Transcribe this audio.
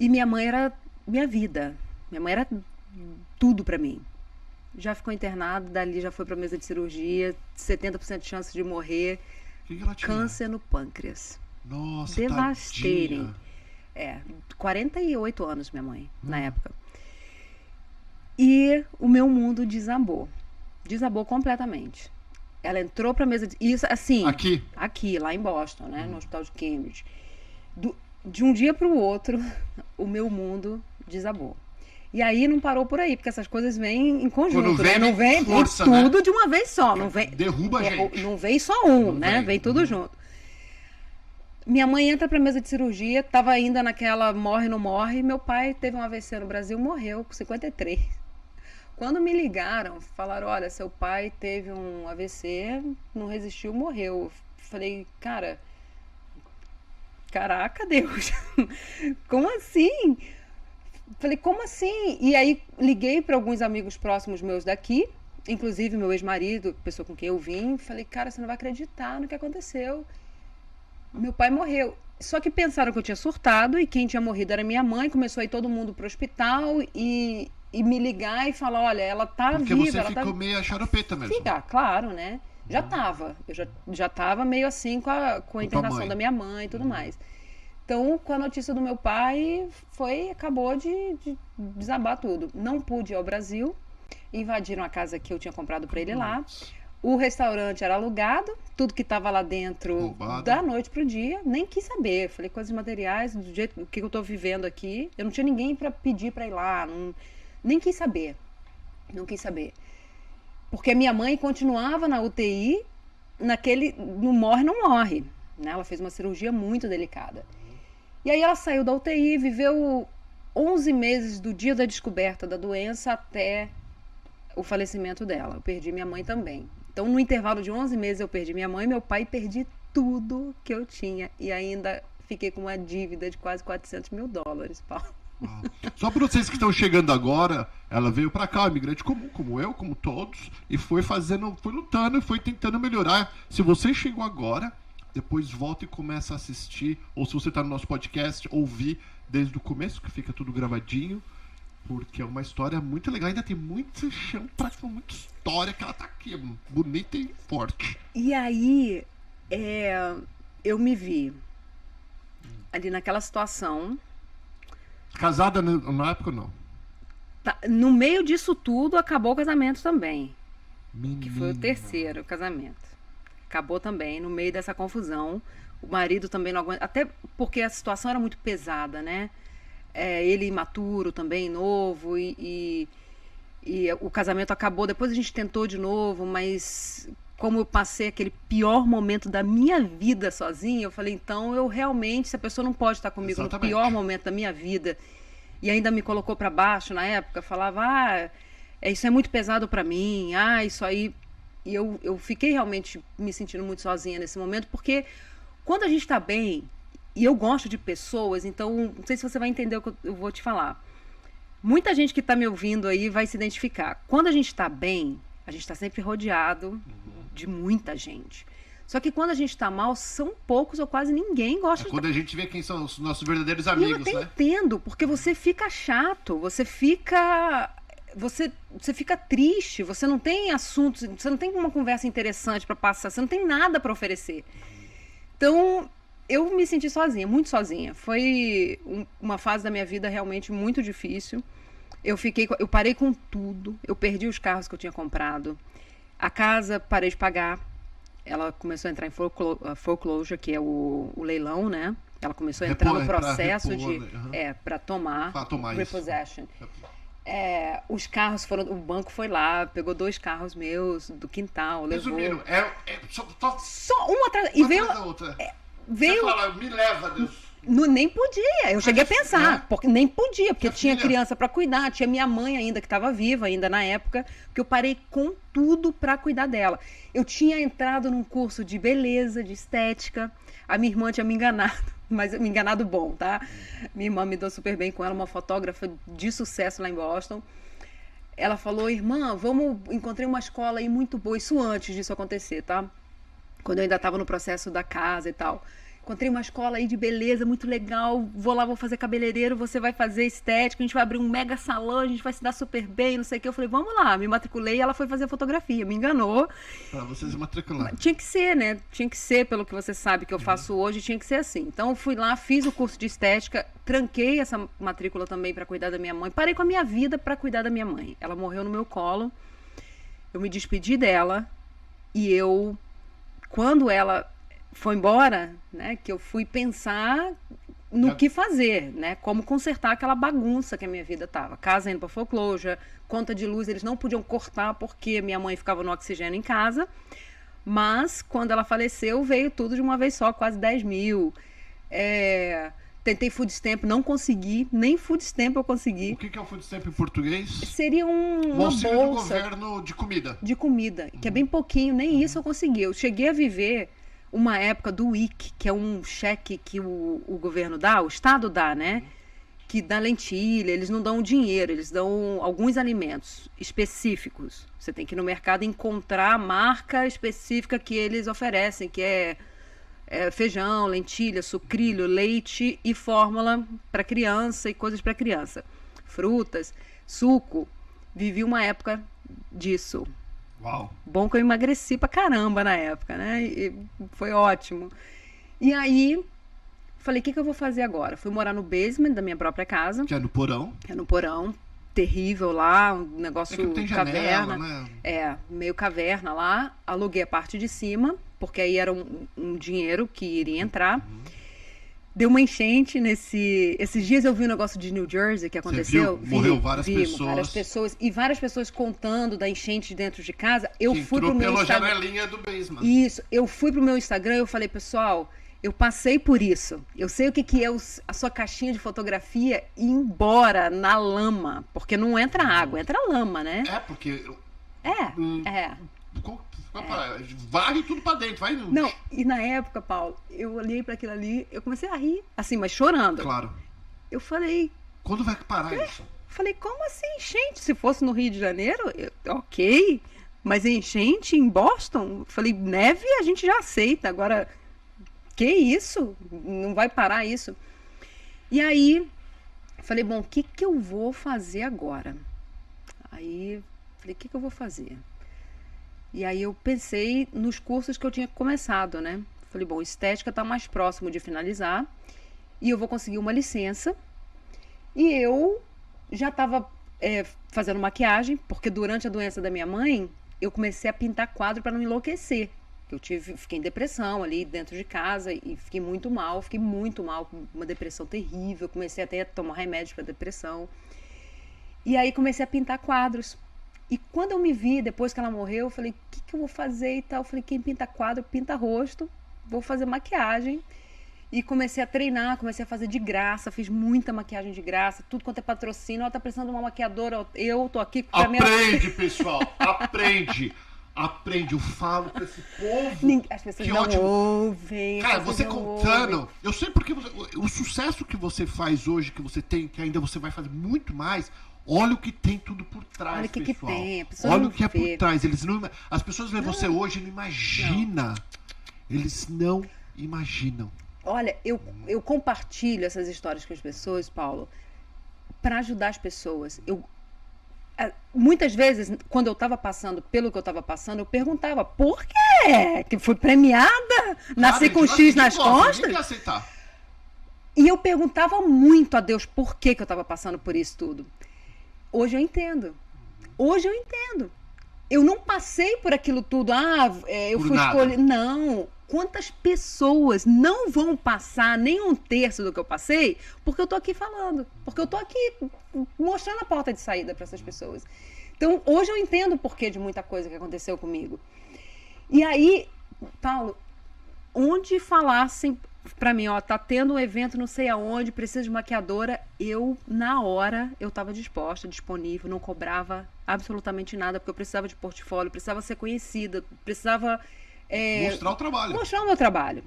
E minha mãe era minha vida. Minha mãe era tudo pra mim. Já ficou internada, dali já foi pra mesa de cirurgia, 70% de chance de morrer. O que ela tinha? Câncer no pâncreas. Nossa, Devasteirem. tadinha. 48 anos minha mãe, na época. E o meu mundo desabou. Desabou completamente. Ela entrou pra mesa de... Isso, assim... Aqui? Aqui, lá em Boston, né? No hospital de Cambridge. De um dia pro outro, o meu mundo desabou. E aí não parou por aí, porque essas coisas vêm em conjunto, Quando vem, né? Não vem força, tudo né? de uma vez só. Não vem, Derruba a gente. não vem só um, Não né? vem. Vem tudo junto. Minha mãe entra pra mesa de cirurgia, tava ainda naquela morre, não morre. Meu pai teve um AVC no Brasil, morreu com 53. Quando me ligaram, falaram, olha, seu pai teve um AVC, não resistiu, morreu. Eu falei, caraca, Deus, como assim? Falei, como assim? E aí liguei para alguns amigos próximos meus daqui, inclusive meu ex-marido, pessoa com quem eu vim, falei, cara, você não vai acreditar no que aconteceu. Meu pai morreu. Só que pensaram que eu tinha surtado e quem tinha morrido era minha mãe. Começou a ir todo mundo pro hospital e me ligar e falar, olha, ela tá Porque viva. você ela ficou tá... meio xaropeta mesmo. Fica, claro, né? Já tava. Eu já tava meio assim com a tua internação mãe. da minha mãe e tudo mais. Então, com a notícia do meu pai, acabou de desabar tudo. Não pude ir ao Brasil, invadiram a casa que eu tinha comprado para ele lá. O restaurante era alugado, tudo que estava lá dentro, Roubado. da noite pro dia, nem quis saber. Falei, coisas materiais, do jeito que eu tô vivendo aqui, eu não tinha ninguém para pedir para ir lá, nem quis saber. Não quis saber. Porque a minha mãe continuava na UTI, no morre, não morre. Né? Ela fez uma cirurgia muito delicada. E aí ela saiu da UTI, viveu 11 meses do dia da descoberta da doença até o falecimento dela. Eu perdi minha mãe também. Então, no intervalo de 11 meses, eu perdi minha mãe, meu pai, perdi tudo que eu tinha. E ainda fiquei com uma dívida de quase $400 mil, Paulo. Só para vocês que estão chegando agora, ela veio para cá, imigrante comum, como eu, como todos, e foi lutando e foi tentando melhorar. Se você chegou agora, depois volta e começa a assistir, ou se você está no nosso podcast, ouvir desde o começo, que fica tudo gravadinho, porque é uma história muito legal. Ainda tem muito chão, muita história, que ela tá aqui, bonita e forte. E aí, eu me vi ali naquela situação. Casada na época, não? No meio disso tudo, acabou o casamento também. Menina. Que foi o terceiro casamento. Acabou também, no meio dessa confusão. O marido também não aguenta. Até porque a situação era muito pesada, né? Ele imaturo também, novo. E o casamento acabou. Depois a gente tentou de novo, mas como eu passei aquele pior momento da minha vida sozinha, eu falei, então eu realmente, se a pessoa não pode estar comigo Exatamente. no pior momento da minha vida e ainda me colocou para baixo na época, falava, isso é muito pesado para mim, isso aí. E eu fiquei realmente me sentindo muito sozinha nesse momento, porque quando a gente tá bem, e eu gosto de pessoas, então não sei se você vai entender o que eu vou te falar. Muita gente que tá me ouvindo aí vai se identificar. Quando a gente tá bem, a gente tá sempre rodeado de muita gente. Só que quando a gente tá mal, são poucos ou quase ninguém gosta de... Quando a gente vê quem são os nossos verdadeiros E eu amigos, até né? entendo, porque você fica chato, você fica triste, você não tem assuntos, você não tem uma conversa interessante para passar, você não tem nada para oferecer. Então, eu me senti sozinha, muito sozinha. Foi uma fase da minha vida realmente muito difícil. Eu parei com tudo, eu perdi os carros que eu tinha comprado. A casa, parei de pagar. Ela começou a entrar em foreclosure, que é o leilão, né? Ela começou a entrar no processo para tomar repossession. Os carros foram, o banco foi lá, pegou 2 carros meus do quintal, levou. Resumindo, só uma atrás e veio da outra. Veio... Você fala, me leva, Deus. Nem podia, eu cheguei a pensar, porque nem podia, porque tinha filha? criança para cuidar, tinha minha mãe ainda que estava viva ainda na época, que eu parei com tudo para cuidar dela. Eu tinha entrado num curso de beleza, de estética, a minha irmã tinha me enganado, mas me enganado bom, tá? Minha irmã me deu super bem com ela, uma fotógrafa de sucesso lá em Boston. Ela falou, irmã, encontrei uma escola aí muito boa, isso antes disso acontecer, tá? Quando eu ainda estava no processo da casa e tal. encontrei uma escola aí de beleza muito legal, vou lá, vou fazer cabeleireiro, você vai fazer estética, a gente vai abrir um mega salão, a gente vai se dar super bem, não sei o que. Eu falei, vamos lá, me matriculei e ela foi fazer fotografia, me enganou. Pra vocês matricular. Tinha que ser, né? Tinha que ser, pelo que você sabe que eu faço hoje, tinha que ser assim. Então eu fui lá, fiz o curso de estética, tranquei essa matrícula também para cuidar da minha mãe, parei com a minha vida para cuidar da minha mãe. Ela morreu no meu colo, eu me despedi dela e eu, quando ela foi embora, né, que eu fui pensar no que fazer, né, como consertar aquela bagunça que a minha vida tava. Casa indo para foreclosure, conta de luz, eles não podiam cortar porque minha mãe ficava no oxigênio em casa, mas quando ela faleceu veio tudo de uma vez só, quase 10 mil. Tentei food stamp, não consegui, nem food stamp eu consegui. O que é o food stamp em português? Seria uma auxílio bolsa do governo de comida. De comida, que é bem pouquinho, nem isso eu consegui. Eu cheguei a viver uma época do WIC, que é um cheque que o governo dá, o Estado dá, né? Que dá lentilha, eles não dão dinheiro, eles dão alguns alimentos específicos. Você tem que ir no mercado encontrar a marca específica que eles oferecem, que é feijão, lentilha, sucrilho, leite e fórmula para criança e coisas para criança. Frutas, suco. Vivi uma época disso. Uau. Bom que eu emagreci pra caramba na época, né? E foi ótimo. E aí, falei, o que eu vou fazer agora? Fui morar no basement da minha própria casa. Que é no porão. É no porão. Terrível lá, um negócio que não tem caverna. Janela, né? Meio caverna lá. Aluguei a parte de cima, porque aí era um dinheiro que iria entrar. Deu uma enchente esses dias eu vi um negócio de New Jersey que aconteceu. Morreu várias pessoas. E várias pessoas contando da enchente dentro de casa. Eu que fui pro meu pela Instagram. janelinha do basement. Isso, eu fui pro meu Instagram e eu falei, pessoal, eu passei por isso. Eu sei o que é a sua caixinha de fotografia ir embora na lama. Porque não entra água, entra lama, né? Porque... Varre tudo pra dentro, vai. Não, e na época, Paulo, eu olhei pra aquilo ali, eu comecei a rir, assim, mas chorando. Claro. Eu falei... Quando vai parar isso? Falei, como assim enchente? Se fosse no Rio de Janeiro, ok, mas enchente em Boston? Falei, neve a gente já aceita, agora, que isso? Não vai parar isso? E aí, falei, bom, o que eu vou fazer agora? Aí, falei, o que eu vou fazer? E aí eu pensei nos cursos que eu tinha começado, né? Falei, bom, estética está mais próximo de finalizar e eu vou conseguir uma licença. E eu já estava fazendo maquiagem, porque durante a doença da minha mãe, eu comecei a pintar quadro para não enlouquecer. Fiquei em depressão ali dentro de casa e fiquei muito mal, com uma depressão terrível. Comecei até a tomar remédio para depressão. E aí comecei a pintar quadros. E quando eu me vi, depois que ela morreu, eu falei, o que eu vou fazer e tal? Eu falei, quem pinta quadro, pinta rosto, vou fazer maquiagem. E comecei a treinar, comecei a fazer de graça, fiz muita maquiagem de graça, tudo quanto é patrocínio. Ela tá precisando de uma maquiadora, eu tô aqui com a minha... Aprende, pessoal, aprende. Eu falo pra esse povo. As pessoas não ouvem. Cara, você contando, eu sei porque o sucesso que você faz hoje, que você tem, que ainda você vai fazer muito mais... Olha o que tem tudo por trás, olha o que pessoal. Que tem. A pessoa olha não o que vê. É por trás. As pessoas veem você hoje e não imaginam. Eles não imaginam. Olha, eu compartilho essas histórias com as pessoas, Paulo, para ajudar as pessoas. Muitas vezes, quando eu estava passando pelo que eu estava passando, eu perguntava, por quê? Que fui premiada? Nasci com X nas costas? Ninguém quer aceitar. E eu perguntava muito a Deus por que eu estava passando por isso tudo. Hoje eu entendo. Eu não passei por aquilo tudo. Eu fui escolher. Não. Quantas pessoas não vão passar nem um terço do que eu passei porque eu tô aqui falando. Porque eu tô aqui mostrando a porta de saída para essas pessoas. Então, hoje eu entendo o porquê de muita coisa que aconteceu comigo. E aí, Paulo, onde falassem pra mim, tá tendo um evento não sei aonde, precisa de maquiadora, na hora, eu tava disposta, disponível, não cobrava absolutamente nada, porque eu precisava de portfólio, precisava ser conhecida, precisava... mostrar o trabalho. Mostrar o meu trabalho.